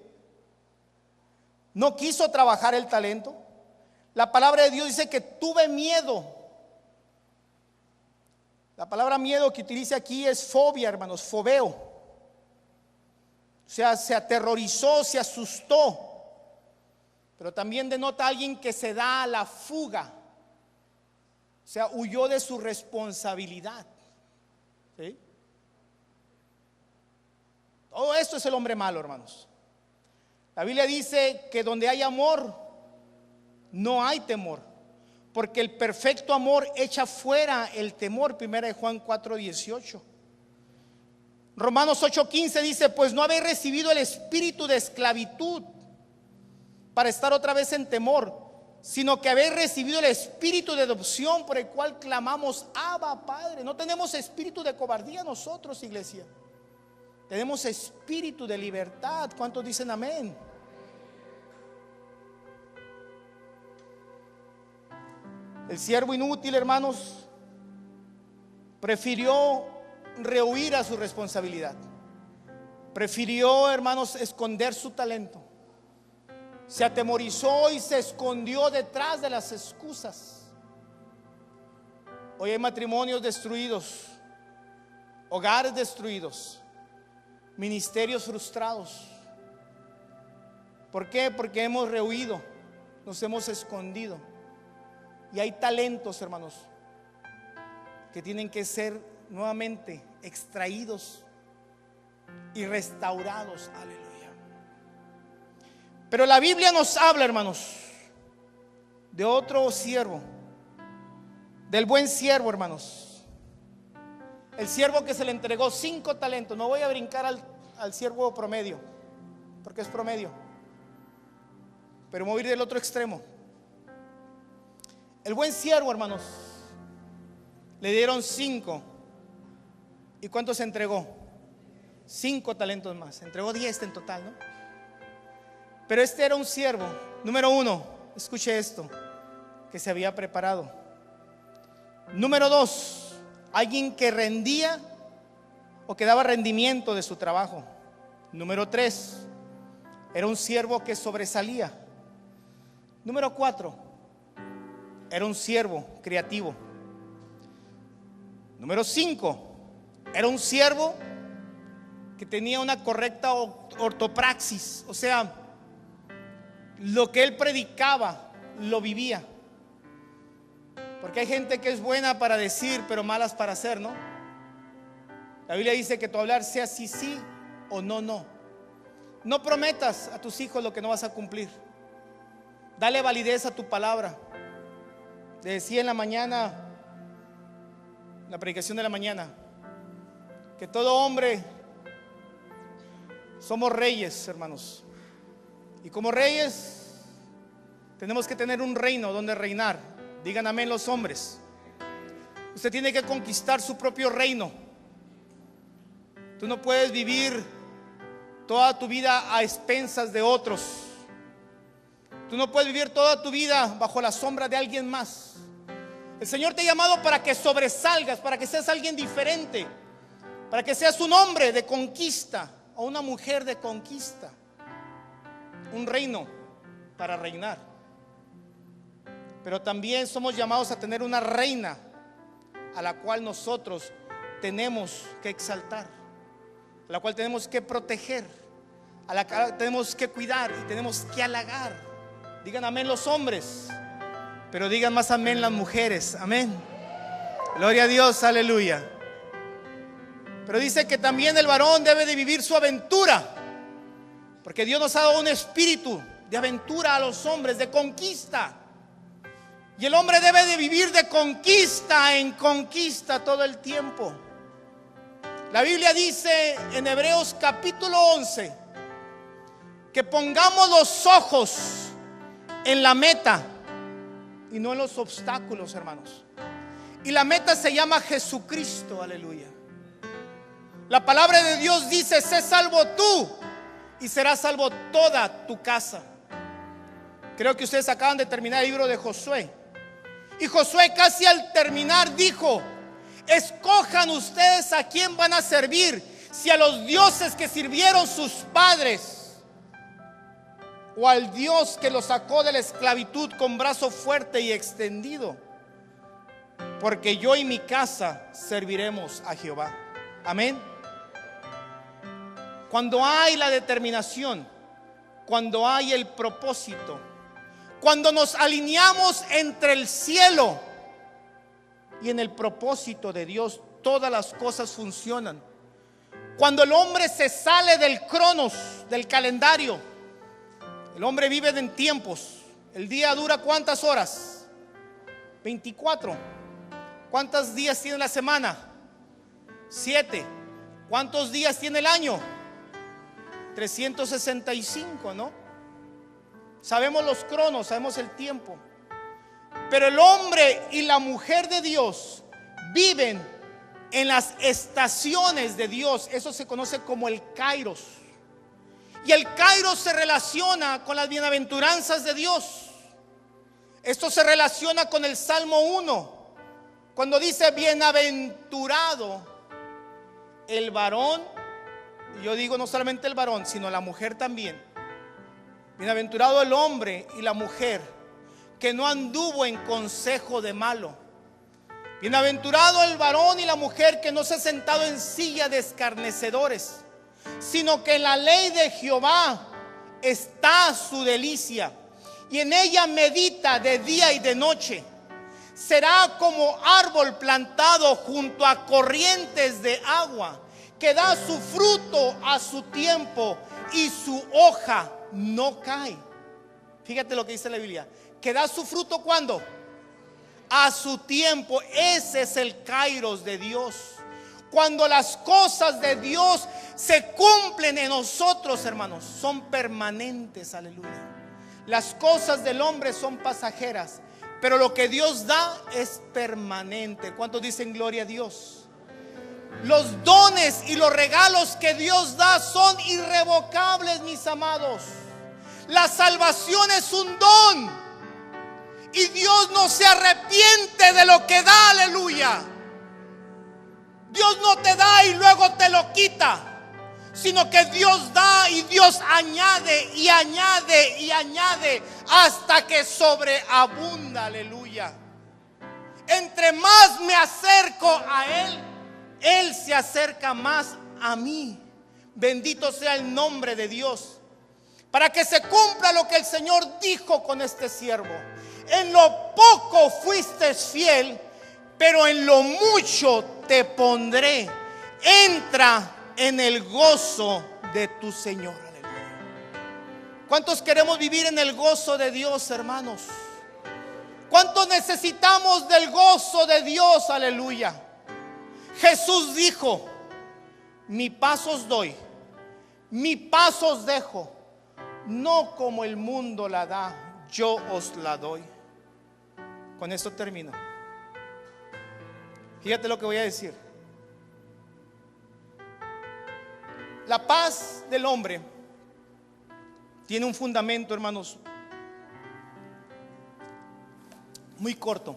A: No quiso trabajar el talento. La palabra de Dios dice que tuve miedo. La palabra miedo que utiliza aquí es fobia, hermanos, fobeo. O sea, se aterrorizó, se asustó. Pero también denota a alguien que se da a la fuga. O sea, huyó de su responsabilidad. ¿Sí? Todo esto es el hombre malo, hermanos. La Biblia dice que donde hay amor, no hay temor, porque el perfecto amor echa fuera el temor. 1 Juan 4:18. Romanos 8:15 dice: pues no habéis recibido el espíritu de esclavitud para estar otra vez en temor, sino que habéis recibido el espíritu de adopción, por el cual clamamos: Abba, Padre. No tenemos espíritu de cobardía nosotros, iglesia. Tenemos espíritu de libertad. ¿Cuántos dicen amén? El siervo inútil, hermanos, prefirió rehuir a su responsabilidad. Prefirió, hermanos, esconder su talento. Se atemorizó y se escondió detrás de las excusas. Hoy hay matrimonios destruidos, hogares destruidos, ministerios frustrados. ¿Por qué? Porque hemos rehuido, nos hemos escondido. Y hay talentos, hermanos, que tienen que ser nuevamente extraídos y restaurados. Aleluya. Pero la Biblia nos habla, hermanos, de otro siervo, del buen siervo, hermanos. El siervo que se le entregó 5 talentos. No voy a brincar al siervo promedio, porque es promedio, pero me voy a ir del otro extremo. El buen siervo, hermanos, le dieron 5. ¿Y cuánto se entregó? 5 talentos más. Se entregó 10 en total, ¿no? Pero este era un siervo, número 1, escuche esto, que se había preparado. Número 2, alguien que rendía o que daba rendimiento de su trabajo. Número 3, era un siervo que sobresalía. Número 4, era un siervo creativo. Número 5, era un siervo que tenía una correcta ortopraxis. O sea, lo que él predicaba lo vivía. Porque hay gente que es buena para decir, pero malas para hacer, ¿no? La Biblia dice que tu hablar sea sí, sí o no, no. No prometas a tus hijos lo que no vas a cumplir. Dale validez a tu palabra. Te decía en la mañana, la predicación de la mañana, que todo hombre somos reyes, hermanos. Y como reyes tenemos que tener un reino donde reinar. Digan amén los hombres. Usted tiene que conquistar su propio reino. Tú no puedes vivir toda tu vida a expensas de otros. Tú no puedes vivir toda tu vida bajo la sombra de alguien más. El Señor te ha llamado para que sobresalgas, para que seas alguien diferente, para que seas un hombre de conquista o una mujer de conquista. Un reino para reinar. Pero también somos llamados a tener una reina a la cual nosotros tenemos que exaltar. a la cual tenemos que proteger, a la cual tenemos que cuidar y tenemos que halagar. Digan amén los hombres, pero digan más amén las mujeres. Amén. Gloria a Dios, aleluya. Pero dice que también el varón debe de vivir su aventura, porque Dios nos ha dado un espíritu de aventura a los hombres, de conquista. Y el hombre debe de vivir de conquista en conquista todo el tiempo. La Biblia dice en Hebreos capítulo 11 que pongamos los ojos en la meta y no en los obstáculos, hermanos. Y la meta se llama Jesucristo, aleluya. La palabra de Dios dice: sé salvo tú y será salvo toda tu casa. Creo que ustedes acaban de terminar el libro de Josué. Y Josué casi al terminar dijo: escojan ustedes a quién van a servir, si a los dioses que sirvieron sus padres o al Dios que los sacó de la esclavitud con brazo fuerte y extendido, porque yo y mi casa serviremos a Jehová. Amén. Cuando hay la determinación, cuando hay el propósito, cuando nos alineamos entre el cielo y en el propósito de Dios, todas las cosas funcionan. Cuando el hombre se sale del cronos, del calendario, el hombre vive en tiempos. El día dura ¿cuántas horas? 24. ¿Cuántos días tiene la semana? 7. ¿Cuántos días tiene el año? 365, ¿no? Sabemos los cronos, sabemos el tiempo. Pero el hombre y la mujer de Dios viven en las estaciones de Dios. Eso se conoce como el Kairos. Y el Kairos se relaciona con las bienaventuranzas de Dios. Esto se relaciona con el Salmo 1, cuando dice: bienaventurado el varón. Y yo digo no solamente el varón, sino la mujer también. Bienaventurado el hombre y la mujer que no anduvo en consejo de malo. Bienaventurado el varón y la mujer que no se ha sentado en silla de escarnecedores, sino que en la ley de Jehová está su delicia, y en ella medita de día y de noche. Será como árbol plantado junto a corrientes de agua, que da su fruto a su tiempo y su hoja no cae. Fíjate lo que dice la Biblia, que da su fruto ¿cuándo? A su tiempo. Ese es el Kairos de Dios. Cuando las cosas de Dios se cumplen en nosotros, hermanos, son permanentes, aleluya. Las cosas del hombre son pasajeras, pero lo que Dios da es permanente. ¿Cuántos dicen gloria a Dios? Los dones y los regalos que Dios da son irrevocables, mis amados. La salvación es un don y Dios no se arrepiente de lo que da, aleluya. Dios no te da y luego te lo quita, sino que Dios da y Dios añade y añade y añade hasta que sobreabunda, aleluya. Entre más me acerco a Él, Él se acerca más a mí. Bendito sea el nombre de Dios. Para que se cumpla lo que el Señor dijo con este siervo: en lo poco fuiste fiel, pero en lo mucho te pondré. Entra en el gozo de tu Señor. Aleluya. ¿Cuántos queremos vivir en el gozo de Dios, hermanos? ¿Cuántos necesitamos del gozo de Dios? Aleluya. Jesús dijo: mi paz os doy, mi paz os dejo, no como el mundo la da, yo os la doy. Con esto termino. Fíjate lo que voy a decir. La paz del hombre tiene un fundamento, hermanos, muy corto.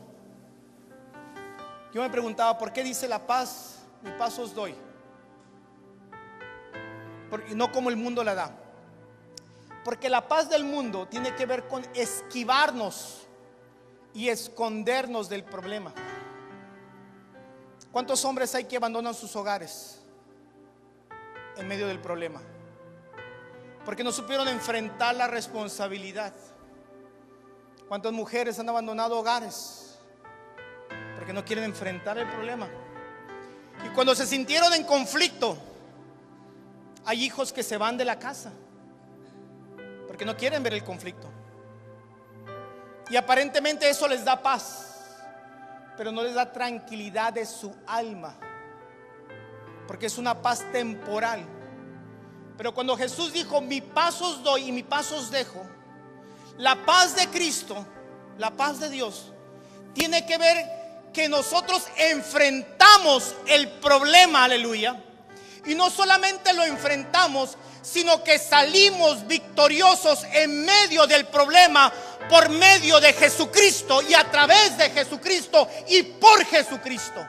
A: Yo me preguntaba, ¿por qué dice la paz? Mi paz os doy, porque no como el mundo la da. Porque la paz del mundo tiene que ver con esquivarnos y escondernos del problema. ¿Cuántos hombres hay que abandonan sus hogares? en medio del problema, porque no supieron enfrentar la responsabilidad. ¿Cuántas mujeres han abandonado hogares porque no quieren enfrentar el problema? Y cuando se sintieron en conflicto, hay hijos que se van de la casa porque no quieren ver el conflicto. Y aparentemente eso les da paz, pero no les da tranquilidad de su alma, porque es una paz temporal. Pero cuando Jesús dijo: mi paz os doy y mi paz os dejo, la paz de Cristo, la paz de Dios, tiene que ver que nosotros enfrentamos el problema, aleluya. Y no solamente lo enfrentamos, sino que salimos victoriosos en medio del problema por medio de Jesucristo y a través de Jesucristo y por Jesucristo,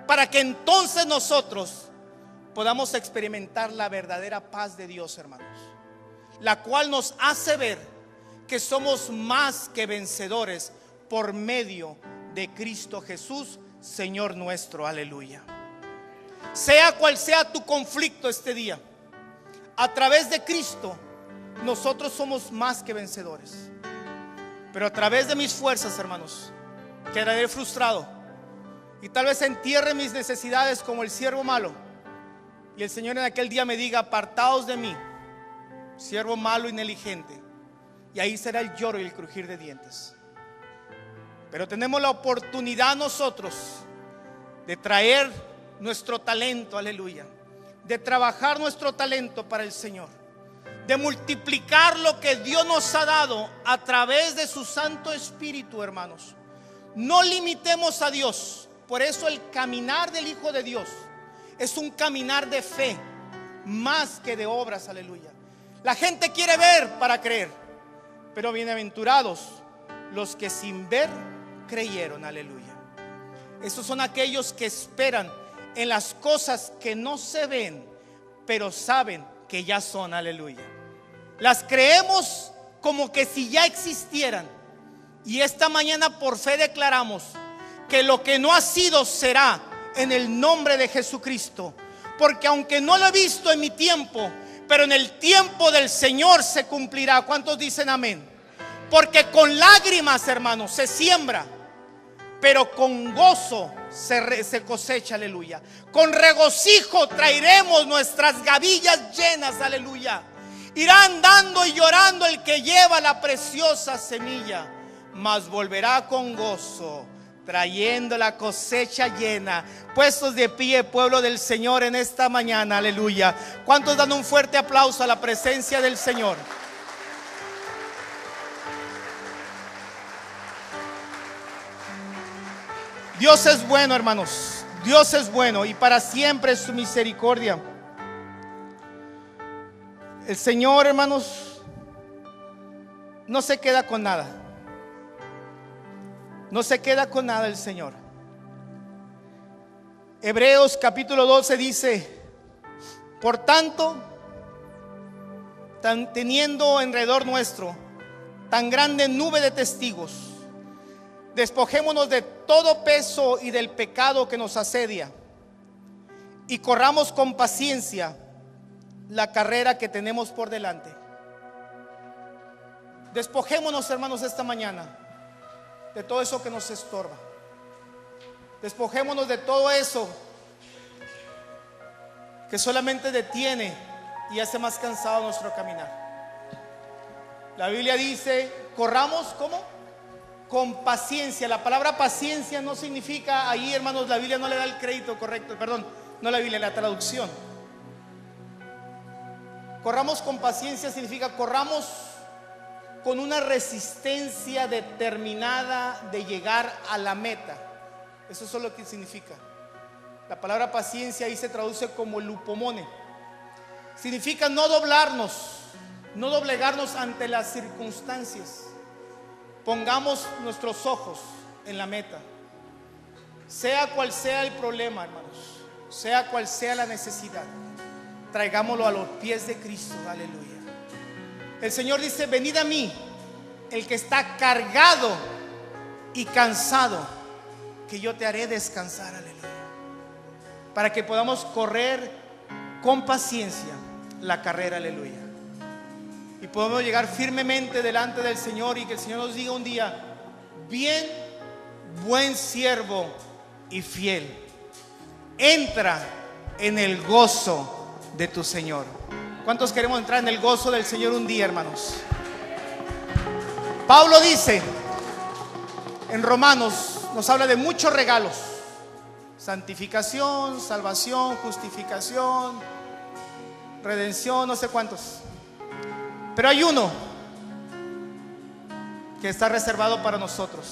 A: para que entonces nosotros podamos experimentar la verdadera paz de Dios, hermanos, la cual nos hace ver que somos más que vencedores por medio de Cristo Jesús, Señor nuestro, aleluya. Sea cual sea tu conflicto este día, a través de Cristo nosotros somos más que vencedores. Pero a través de mis fuerzas, hermanos, quedaré frustrado y tal vez entierre mis necesidades como el siervo malo, y el Señor en aquel día me diga: apartaos de mí, siervo malo y negligente. Y ahí será el lloro y el crujir de dientes. Pero tenemos la oportunidad nosotros de traer nuestro talento, aleluya, de trabajar nuestro talento para el Señor, de multiplicar lo que Dios nos ha dado a través de su Santo Espíritu, hermanos. No limitemos a Dios. Por eso el caminar del Hijo de Dios es un caminar de fe más que de obras, aleluya. La gente quiere ver para creer, pero bienaventurados los que sin ver creyeron, aleluya. Esos son aquellos que esperan en las cosas que no se ven, pero saben que ya son, aleluya. Las creemos como que si ya existieran. Y esta mañana por fe declaramos que lo que no ha sido será, en el nombre de Jesucristo. Porque aunque no lo he visto en mi tiempo, pero en el tiempo del Señor se cumplirá. ¿Cuántos dicen amén? Porque con lágrimas, hermanos, se siembra, pero con gozo se cosecha, aleluya. Con regocijo traeremos nuestras gavillas llenas, aleluya. Irá andando y llorando el que lleva la preciosa semilla, mas volverá con gozo, trayendo la cosecha llena. Puestos de pie, pueblo del Señor, en esta mañana, aleluya. ¿Cuántos dan un fuerte aplauso a la presencia del Señor? Dios es bueno, hermanos. Dios es bueno y para siempre es su misericordia. El Señor, hermanos, no se queda con nada. No se queda con nada el Señor. Hebreos capítulo 12 dice: por tanto, teniendo alrededor nuestro tan grande nube de testigos, despojémonos de todo peso y del pecado que nos asedia, y corramos con paciencia la carrera que tenemos por delante. Despojémonos, hermanos, esta mañana de todo eso que nos estorba. Despojémonos de todo eso que solamente detiene y hace más cansado nuestro caminar. La Biblia dice: corramos, ¿cómo? Con paciencia. La palabra paciencia no significa, ahí, hermanos, la Biblia no le da el crédito correcto, perdón, no la Biblia, la traducción. Corramos con paciencia significa corramos con una resistencia determinada de llegar a la meta. Eso es lo que significa. La palabra paciencia ahí se traduce como lupomone. Significa no doblarnos, no doblegarnos ante las circunstancias. Pongamos nuestros ojos en la meta. Sea cual sea el problema, hermanos, sea cual sea la necesidad, traigámoslo a los pies de Cristo, aleluya. El Señor dice: venid a mí, el que está cargado y cansado, que yo te haré descansar, aleluya. Para que podamos correr con paciencia la carrera, aleluya. Y podemos llegar firmemente delante del Señor y que el Señor nos diga un día: bien, buen siervo y fiel, entra en el gozo de tu Señor. ¿Cuántos queremos entrar en el gozo del Señor un día, hermanos? Pablo dice en Romanos, nos habla de muchos regalos: santificación, salvación, justificación, redención, no sé cuántos. Pero hay uno que está reservado para nosotros,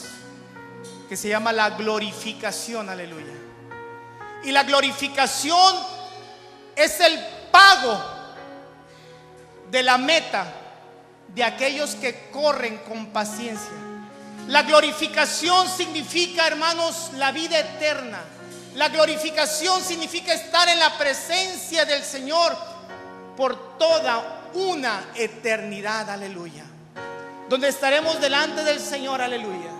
A: que se llama la glorificación, aleluya. Y la glorificación es el pago de la meta de aquellos que corren con paciencia. La glorificación significa, hermanos, la vida eterna. La glorificación significa estar en la presencia del Señor por toda una eternidad, aleluya. Donde estaremos delante del Señor, aleluya.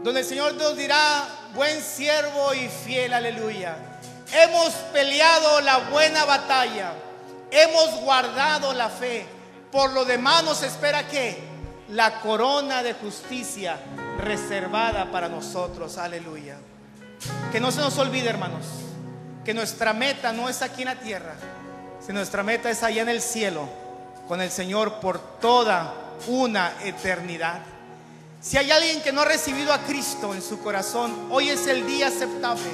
A: Donde el Señor nos dirá: buen siervo y fiel, aleluya. Hemos peleado la buena batalla, hemos guardado la fe. Por lo demás nos espera ¿qué? La corona de justicia reservada para nosotros, aleluya. Que no se nos olvide, hermanos, que nuestra meta no es aquí en la tierra, sino nuestra meta es allá en el cielo, con el Señor por toda una eternidad. Si hay alguien que no ha recibido a Cristo en su corazón, hoy es el día aceptable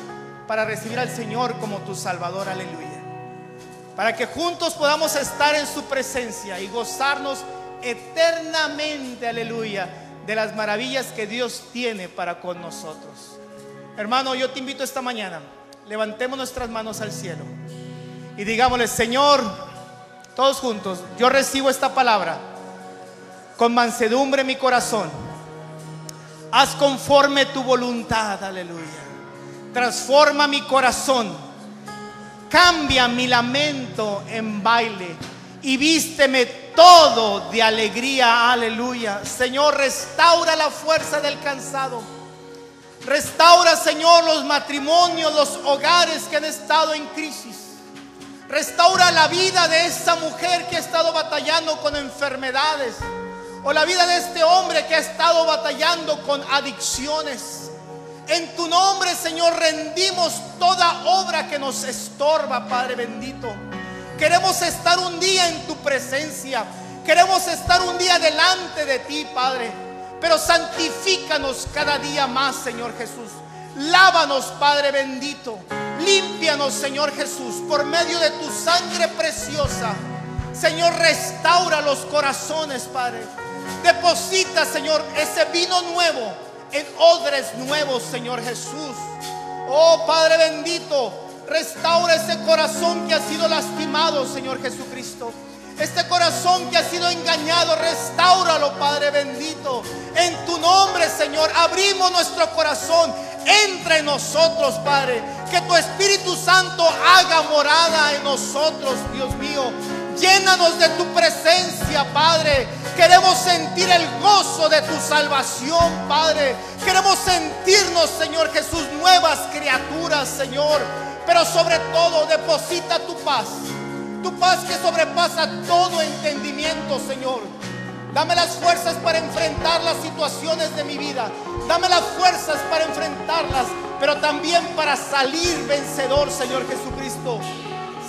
A: para recibir al Señor como tu Salvador, aleluya. Para que juntos podamos estar en su presencia y gozarnos eternamente, aleluya, de las maravillas que Dios tiene para con nosotros. Hermano, yo te invito esta mañana, levantemos nuestras manos al cielo y digámosle: Señor, todos juntos, yo recibo esta palabra con mansedumbre en mi corazón. Haz conforme tu voluntad, aleluya. Transforma mi corazón, cambia mi lamento en baile y vísteme todo de alegría, aleluya. Señor, restaura la fuerza del cansado. Restaura, Señor, los matrimonios, los hogares que han estado en crisis. Restaura la vida de esa mujer que ha estado batallando con enfermedades, o la vida de este hombre que ha estado batallando con adicciones. En tu nombre, Señor, rendimos toda obra que nos estorba, Padre bendito. Queremos estar un día en tu presencia. Queremos estar un día delante de ti, Padre. Pero santifícanos cada día más, Señor Jesús. Lávanos, Padre bendito. Límpianos, Señor Jesús, por medio de tu sangre preciosa. Señor, restaura los corazones, Padre. Deposita, Señor, ese vino nuevo en odres nuevos, Señor Jesús. Oh, Padre bendito, restaura ese corazón que ha sido lastimado, Señor Jesucristo. Este corazón que ha sido engañado, restáuralo, Padre bendito. En tu nombre, Señor, abrimos nuestro corazón. Entra en nosotros, Padre. Que tu Espíritu Santo haga morada en nosotros, Dios mío. Llénanos de tu presencia, Padre. Queremos sentir el gozo de tu salvación, Padre. Queremos sentirnos, Señor Jesús, nuevas criaturas, Señor. Pero sobre todo, deposita tu paz. Tu paz que sobrepasa todo entendimiento, Señor. Dame las fuerzas para enfrentar las situaciones de mi vida. Dame las fuerzas para enfrentarlas, pero también para salir vencedor, Señor Jesucristo.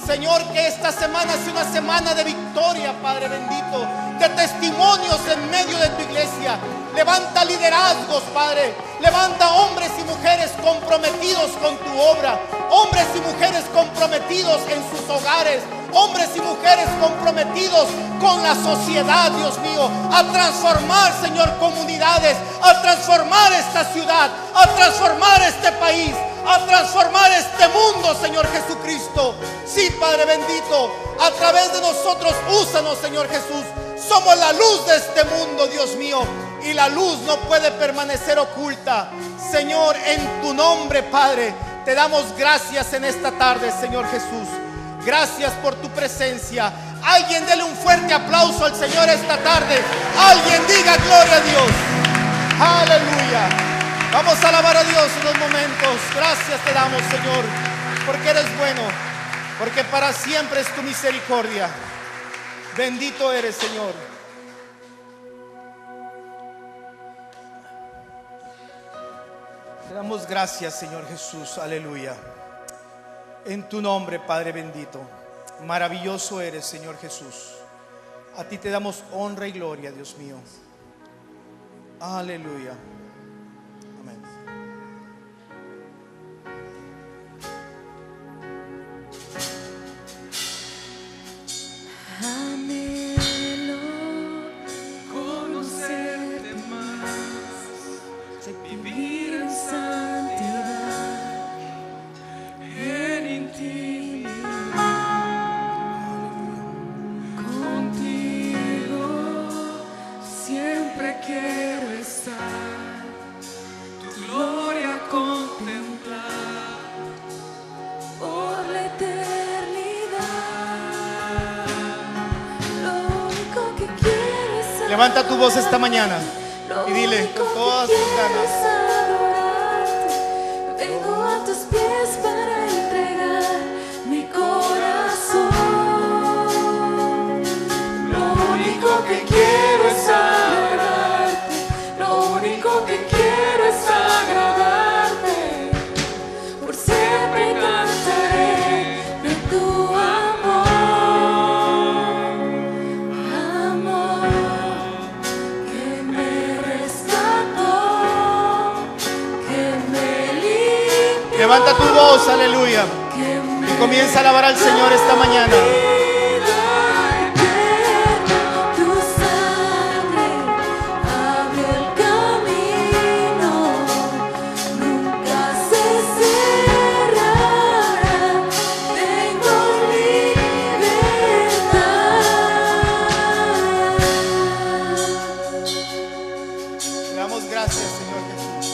A: Señor, que esta semana sea una semana de victoria, Padre bendito, de testimonios en medio de tu iglesia. Levanta liderazgos, Padre. Levanta hombres y mujeres comprometidos con tu obra. Hombres y mujeres comprometidos en sus hogares. Hombres y mujeres comprometidos con la sociedad, Dios mío. A transformar, Señor, comunidades. A transformar esta ciudad. A transformar este país. A transformar este mundo, Señor Jesucristo. Sí, Padre bendito, a través de nosotros, úsanos, Señor Jesús. Somos la luz de este mundo, Dios mío, y la luz no puede permanecer oculta. Señor, en tu nombre, Padre, te damos gracias en esta tarde, Señor Jesús. Gracias por tu presencia. Alguien dele un fuerte aplauso al Señor esta tarde. Alguien diga gloria a Dios. Aleluya. Vamos a alabar a Dios unos momentos. Gracias te damos, Señor, porque eres bueno, porque para siempre es tu misericordia. Bendito eres, Señor. Te damos gracias, Señor Jesús, aleluya. En tu nombre, Padre bendito. Maravilloso eres, Señor Jesús. A ti te damos honra y gloria, Dios mío. Aleluya. Amén.
B: Anhelo conocerte más, vivir en santidad, en intimidad. Contigo siempre quiero estar, tu gloria contemplar por la eternidad. Lo único que quiero es adorarte.
A: Levanta tu voz esta mañana y dile con todas tus ganas:
B: vengo a tus pies para entregar mi corazón. Lo único que quiero es adorarte. Lo único que quiero es agradarte. Por siempre cantaré de tu amor. Amor que me rescató, que me limpió,
A: levanta tu voz, aleluya,
B: que me
A: y comienza a alabar al Señor esta mañana.
B: tu sangre abrió el camino, nunca se cerrará. Tengo libertad.
A: Le damos gracias, Señor Jesús.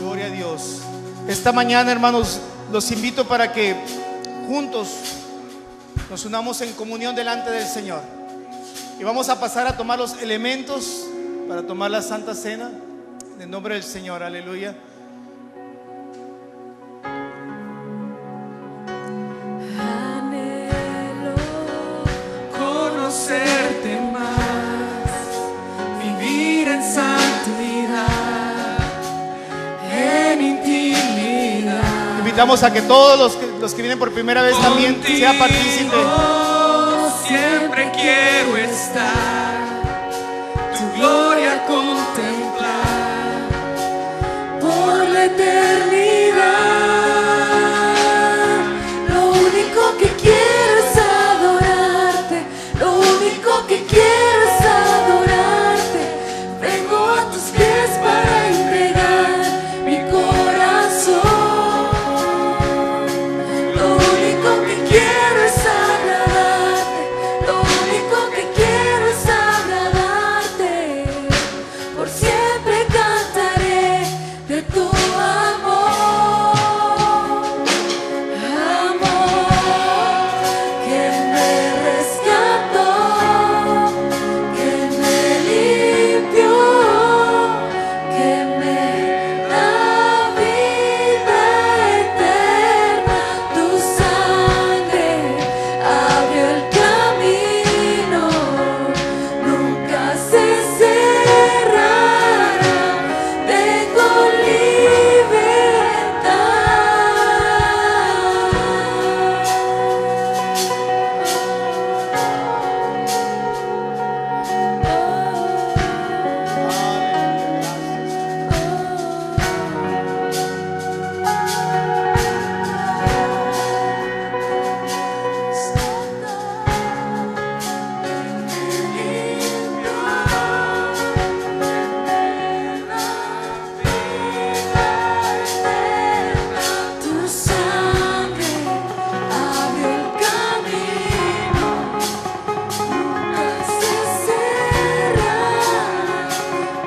A: Gloria a Dios. Esta mañana, hermanos, los invito para que juntos nos unamos en comunión delante del Señor. Y vamos a pasar a tomar los elementos para tomar la Santa Cena en el nombre del Señor. Aleluya.
B: Anhelo conocerte más, vivir en santidad, en intimidad.
A: Invitamos a que todos los que vienen por primera vez también sea partícipe.
B: Contigo siempre quiero estar, tu gloria contemplar por la eternidad. Lo único que quiero es adorarte. Lo único que quiero es adorarte. Vengo a tus pies para entregar mi corazón. Lo único que quiero es agradarte. Lo único que quiero es agradarte. Por siempre cantaré de tu amor. Amor que me rescató, que me limpió, que me da vida eterna. Tu sangre abrió el camino, nunca se cerrará. Tengo tu sangre abrió el camino, nunca se cerrará.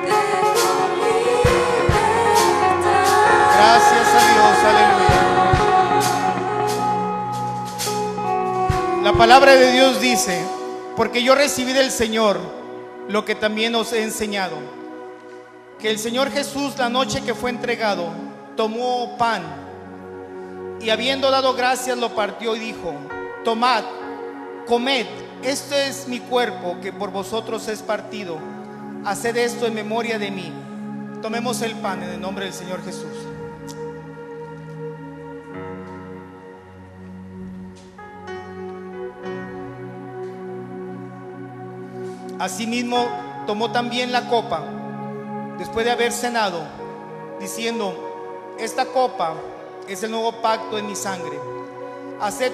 B: Tengo libertad.
A: Gracias a Dios, aleluya. La palabra de Dios dice Porque yo recibí del Señor lo que también os he enseñado, que el Señor Jesús, la noche que fue entregado, tomó pan y habiendo dado gracias lo partió y dijo: tomad, comed, este es mi cuerpo que por vosotros es partido, haced esto en memoria de mí. Tomemos el pan en el nombre del Señor Jesús. Asimismo tomó también la copa después de haber cenado, diciendo: esta copa es el nuevo pacto en mi sangre. Haced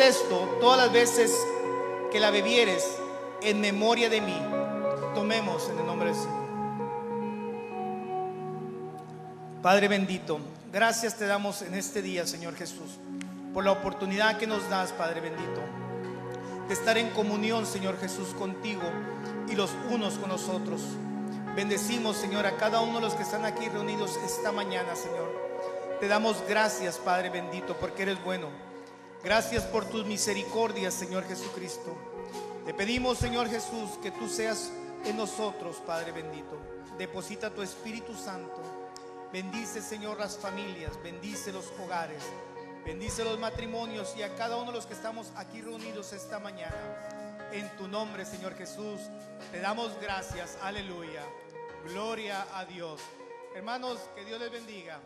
A: esto todas las veces que la bebieres en memoria de mí. Tomemos en el nombre del Señor. Padre bendito, gracias te damos en este día, Señor Jesús, por la oportunidad que nos das, Padre bendito, de estar en comunión, Señor Jesús, contigo y los unos con los otros. Bendecimos, Señor, a cada uno de los que están aquí reunidos esta mañana, Señor. Te damos gracias, Padre bendito, porque eres bueno. Gracias por tus misericordias, Señor Jesucristo. Te pedimos, Señor Jesús, que tú seas en nosotros, Padre bendito. Deposita tu Espíritu Santo. Bendice, Señor, las familias, bendice los hogares, bendice los matrimonios y a cada uno de los que estamos aquí reunidos esta mañana. En tu nombre, Señor Jesús, te damos gracias. Aleluya. Gloria a Dios. Hermanos, que Dios les bendiga.